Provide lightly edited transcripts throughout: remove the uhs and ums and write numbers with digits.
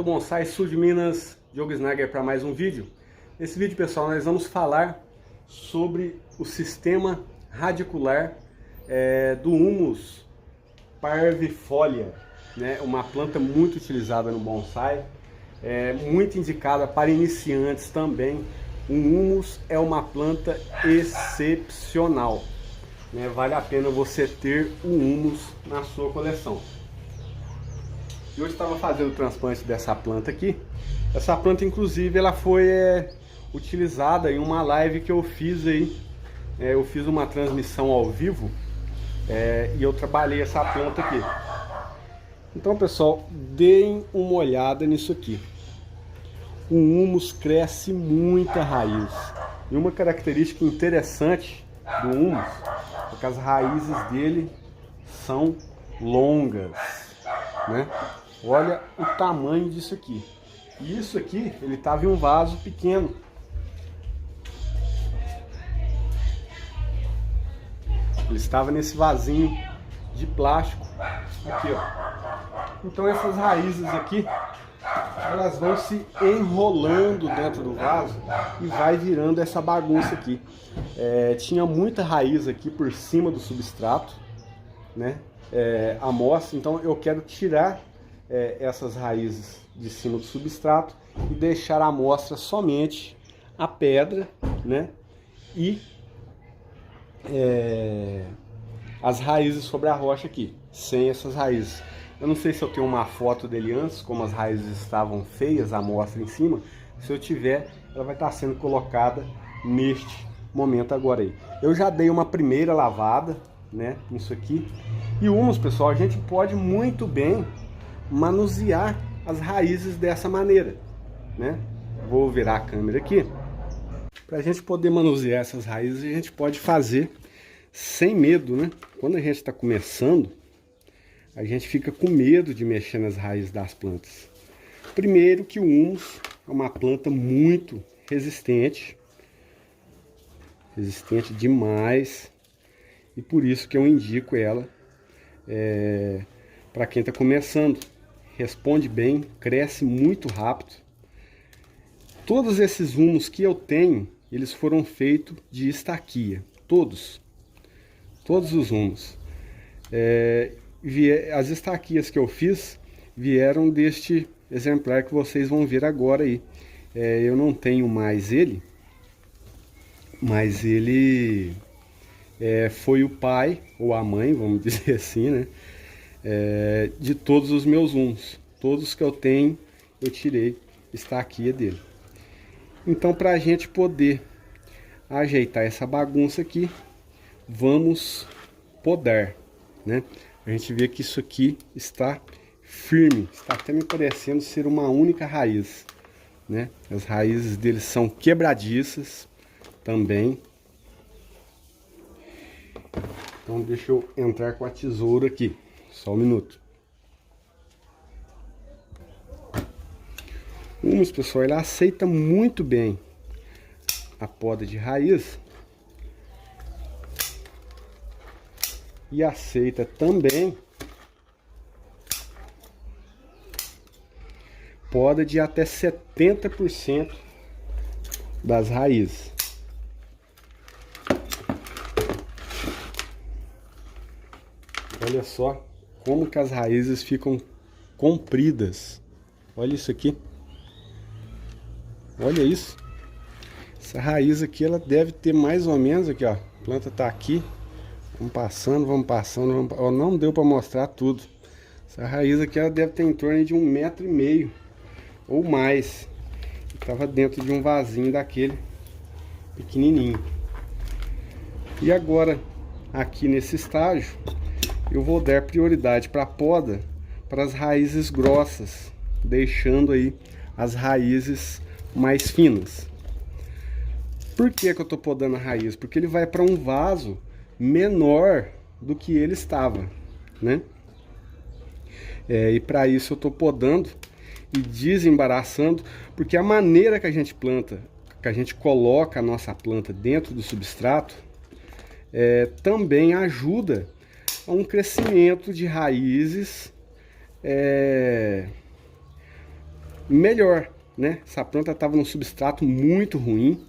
do Bonsai Sul de Minas, Diogo Snagger para mais um vídeo. Nesse vídeo, pessoal, nós vamos falar sobre o sistema radicular do Humus parvifolia, né? Uma planta muito utilizada no bonsai, muito indicada para iniciantes também. O Humus é uma planta excepcional, né? Vale a pena você ter o Humus na sua coleção. E hoje estava fazendo o transplante dessa planta aqui. Essa planta, inclusive, ela foi utilizada em uma live que eu fiz aí. Eu fiz uma transmissão ao vivo e eu trabalhei essa planta aqui. Então, pessoal, deem uma olhada nisso aqui. O Humus cresce muita raiz. E uma característica interessante do Humus é que as raízes dele são longas, né? Olha o tamanho disso aqui. E isso aqui, ele estava em um vaso pequeno. Ele estava nesse vasinho de plástico. Aqui, ó. Então essas raízes aqui, elas vão se enrolando dentro do vaso e vai virando essa bagunça aqui. Tinha muita raiz aqui por cima do substrato, né? Amostra. Então eu quero tirar essas raízes de cima do substrato e deixar a amostra somente a pedra, né? E as raízes sobre a rocha aqui, sem essas raízes. Eu não sei se eu tenho uma foto dele antes, como as raízes estavam feias, a amostra em cima. Se eu tiver, ela vai estar sendo colocada neste momento agora aí. Eu já dei uma primeira lavada, né? Isso aqui. E o Humus, pessoal, a gente pode muito bem manusear as raízes dessa maneira, né? Vou virar a câmera aqui. Para a gente poder manusear essas raízes, a gente pode fazer sem medo, né? Quando a gente está começando, a gente fica com medo de mexer nas raízes das plantas. Primeiro que o Humus é uma planta muito resistente, resistente demais, e por isso que eu indico ela para quem está começando. Responde bem, cresce muito rápido. Todos esses Humus que eu tenho, eles foram feitos de estaquia, todos os Humus. As estaquias que eu fiz vieram deste exemplar que vocês vão ver agora aí. Eu não tenho mais ele, mas ele foi o pai ou a mãe, vamos dizer assim, né? De todos os meus Humus. Todos que eu tenho, eu tirei estaquia dele. Então, para a gente poder ajeitar essa bagunça aqui, vamos podar, né? A gente vê que isso aqui está firme, está até me parecendo ser uma única raiz, né? As raízes dele são quebradiças também. Então deixa eu entrar com a tesoura aqui, só um minuto. O Humus, pessoal, ele aceita muito bem a poda de raiz e aceita também poda de até 70% das raízes. Olha só como que as raízes ficam compridas. Olha isso aqui. Olha isso. Essa raiz aqui, ela deve ter mais ou menos aqui, ó. A planta tá aqui. Vamos passando, vamos passando. Ó, não deu para mostrar tudo. Essa raiz aqui, ela deve ter em torno de 1,5 m ou mais. Estava dentro de um vasinho daquele pequenininho. E agora, aqui nesse estágio, eu vou dar prioridade para a poda para as raízes grossas, deixando aí as raízes mais finas. Por que que eu estou podando a raiz? Porque ele vai para um vaso menor do que ele estava, né? E para isso eu estou podando e desembaraçando, porque a maneira que a gente planta, que a gente coloca a nossa planta dentro do substrato, também ajuda a um crescimento de raízes melhor, né? Essa planta estava num substrato muito ruim.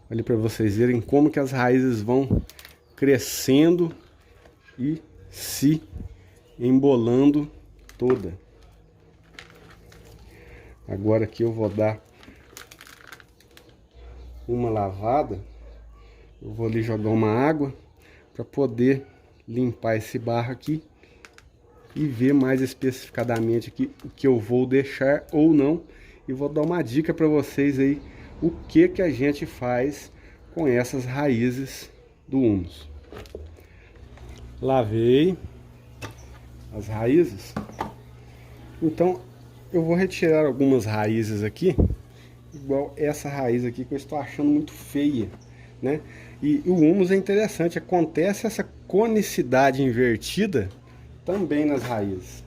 Olha para vocês verem como que as raízes vão crescendo e se embolando toda. Agora aqui eu vou dar uma lavada. Eu vou ali jogar uma água para poder limpar esse barro aqui e ver mais especificadamente aqui o que eu vou deixar ou não. E vou dar uma dica para vocês aí o que a gente faz com essas raízes do humus. Lavei as raízes. Então eu vou retirar algumas raízes aqui, igual essa raiz aqui que eu estou achando muito feia, né? E o humus é interessante, acontece essa conicidade invertida também nas raízes.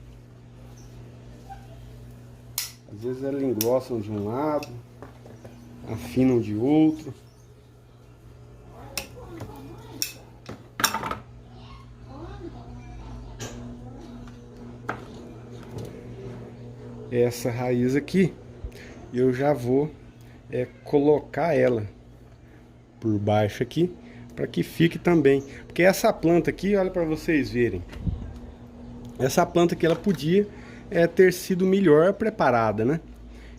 Às vezes elas engrossam de um lado, afinam de outro. Essa raiz aqui, eu já vou colocar ela por baixo aqui, para que fique também. Porque essa planta aqui, olha para vocês verem. Essa planta aqui, ela podia ter sido melhor preparada, né?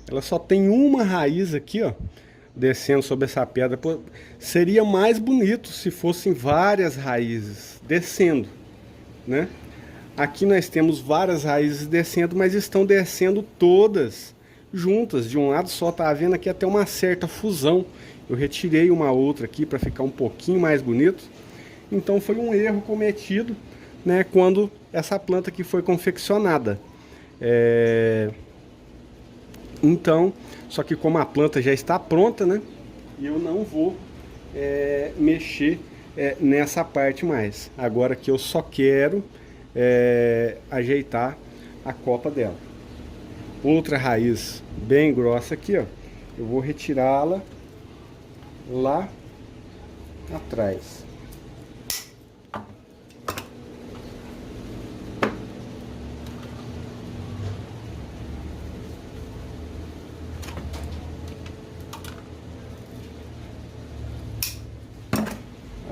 Ela só tem uma raiz aqui, ó, descendo sobre essa pedra. Seria mais bonito se fossem várias raízes descendo, né? Aqui nós temos várias raízes descendo, mas estão descendo todas juntas, de um lado só. Tá vendo aqui até uma certa fusão. Eu retirei uma outra aqui para ficar um pouquinho mais bonito. Então foi um erro cometido, né, quando essa planta aqui foi confeccionada. Então, só que como a planta já está pronta, né, eu não vou mexer nessa parte mais. Agora que eu só quero ajeitar a copa dela. Outra raiz bem grossa aqui, ó, eu vou retirá-la lá atrás.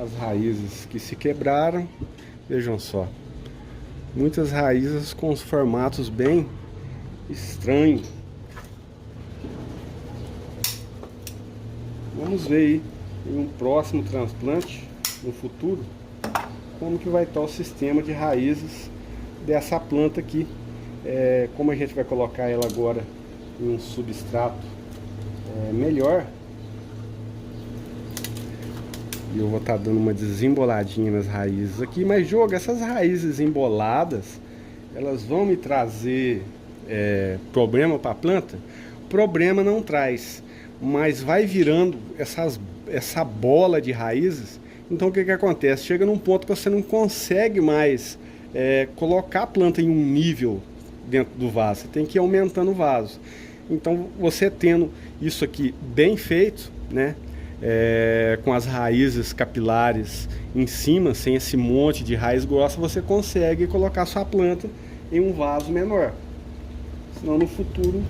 As raízes que se quebraram, vejam só, muitas raízes com os formatos bem estranhos. Vamos ver aí em um próximo transplante, no futuro, como que vai estar o sistema de raízes dessa planta aqui. Como a gente vai colocar ela agora em um substrato melhor, e eu vou estar dando uma desemboladinha nas raízes aqui. Mas, Diogo, essas raízes emboladas, elas vão me trazer problema para a planta? Problema não traz, mas vai virando essa bola de raízes. Então o que acontece? Chega num ponto que você não consegue mais colocar a planta em um nível dentro do vaso. Você tem que ir aumentando o vaso. Então você tendo isso aqui bem feito, né, com as raízes capilares em cima, sem esse monte de raiz grossa, você consegue colocar sua planta em um vaso menor. Senão no futuro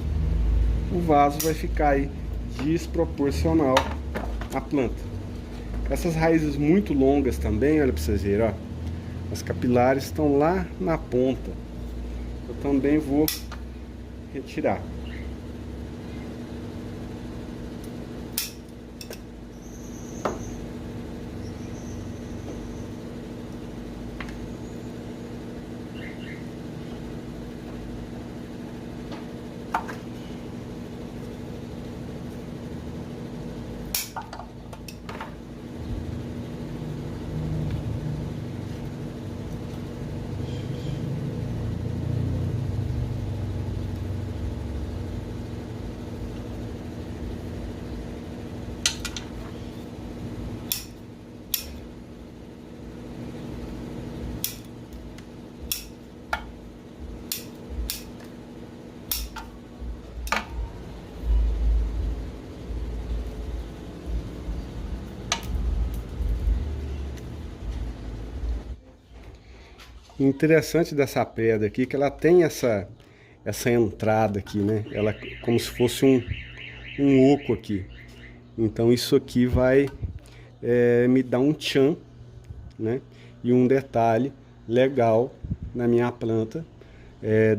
o vaso vai ficar aí desproporcional à planta. Essas raízes muito longas também, olha para vocês verem, ó, as capilares estão lá na ponta. Eu também vou retirar. O interessante dessa pedra aqui é que ela tem essa entrada aqui, né? Ela como se fosse um oco aqui. Então isso aqui vai me dar um tchan, né? E um detalhe legal na minha planta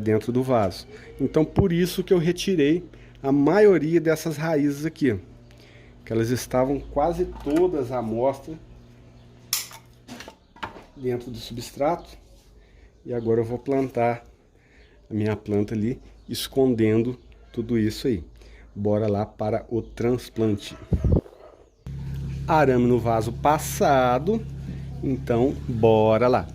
dentro do vaso. Então por isso que eu retirei a maioria dessas raízes aqui, que elas estavam quase todas à mostra dentro do substrato. E agora eu vou plantar a minha planta ali, escondendo tudo isso aí. Bora lá para o transplante. Arame no vaso passado, então bora lá.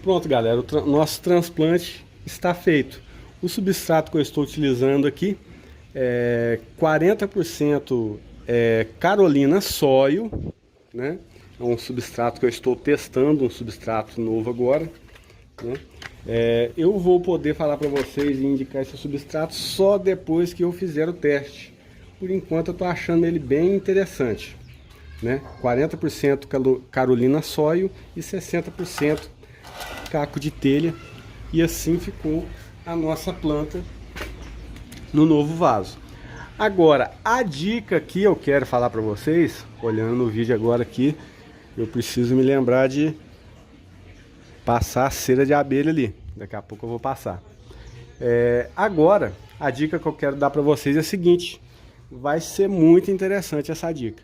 Pronto, galera, o nosso transplante está feito. O substrato que eu estou utilizando aqui é 40% Carolina Soil, né? É um substrato que eu estou testando, um substrato novo agora, né? Eu vou poder falar para vocês e indicar esse substrato só depois que eu fizer o teste. Por enquanto eu estou achando ele bem interessante, né? 40% Carolina Soil e 60% caco de telha, e assim ficou a nossa planta no novo vaso. Agora, a dica que eu quero falar para vocês, olhando no vídeo agora aqui, eu preciso me lembrar de passar a cera de abelha ali. Daqui a pouco eu vou passar. Agora, a dica que eu quero dar para vocês é a seguinte: vai ser muito interessante essa dica.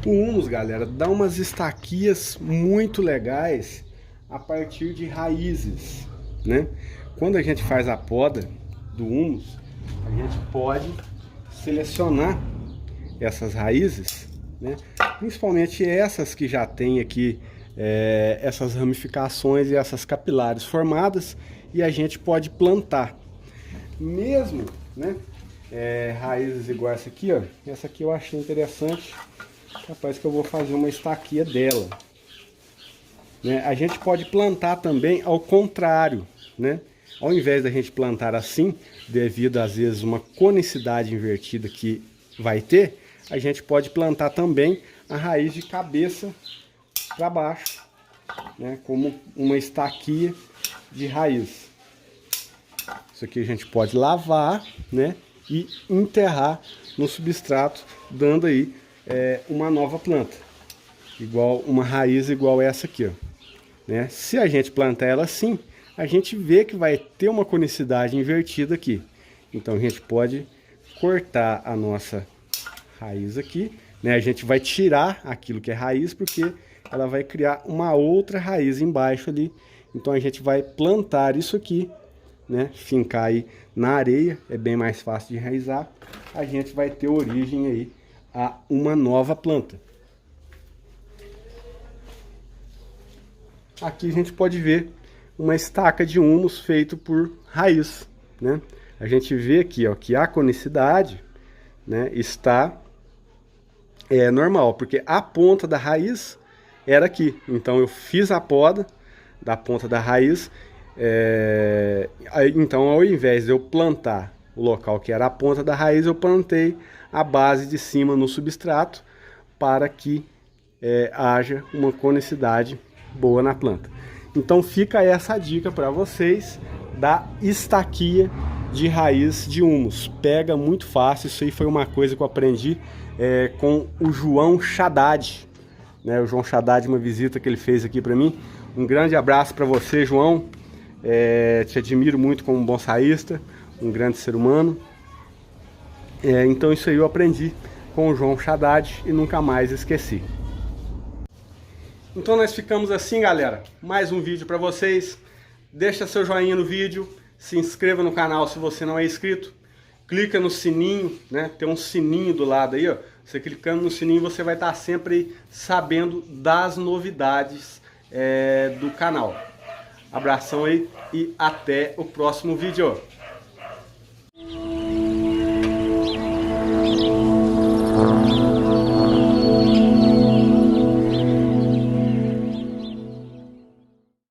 O humus, galera, dá umas estaquias muito legais a partir de raízes, né? Quando a gente faz a poda do humus, a gente pode selecionar essas raízes, né? Principalmente essas que já tem aqui essas ramificações e essas capilares formadas, e a gente pode plantar. Mesmo, né? Raízes igual essa aqui, ó. Essa aqui eu achei interessante, capaz que eu vou fazer uma estaquia dela. A gente pode plantar também ao contrário, né? Ao invés da gente plantar assim, devido às vezes uma conicidade invertida que vai ter, a gente pode plantar também a raiz de cabeça para baixo, né? Como uma estaquia de raiz. Isso aqui a gente pode lavar, né? E enterrar no substrato, dando aí uma nova planta, igual uma raiz igual essa aqui, ó. Se a gente plantar ela assim, a gente vê que vai ter uma conicidade invertida aqui. Então a gente pode cortar a nossa raiz aqui, né? A gente vai tirar aquilo que é raiz, porque ela vai criar uma outra raiz embaixo ali. Então a gente vai plantar isso aqui, né? Fincar aí na areia, é bem mais fácil de enraizar. A gente vai ter origem aí a uma nova planta. Aqui a gente pode ver uma estaca de humus feito por raiz, né? A gente vê aqui, ó, que a conicidade, né, está normal, porque a ponta da raiz era aqui. Então eu fiz a poda da ponta da raiz. Então ao invés de eu plantar o local que era a ponta da raiz, eu plantei a base de cima no substrato para que haja uma conicidade boa na planta. Então fica essa dica para vocês da estaquia de raiz de humus. Pega muito fácil. Isso aí foi uma coisa que eu aprendi com o João Haddad, né? O João Haddad, uma visita que ele fez aqui para mim. Um grande abraço para você, João. Te admiro muito como bonsaísta, um grande ser humano. Então isso aí eu aprendi com o João Haddad e nunca mais esqueci. Então nós ficamos assim, galera. Mais um vídeo para vocês. Deixa seu joinha no vídeo, se inscreva no canal se você não é inscrito. Clica no sininho, né? Tem um sininho do lado aí, ó. Você clicando no sininho, você vai estar sempre sabendo das novidades do canal. Abração aí e até o próximo vídeo.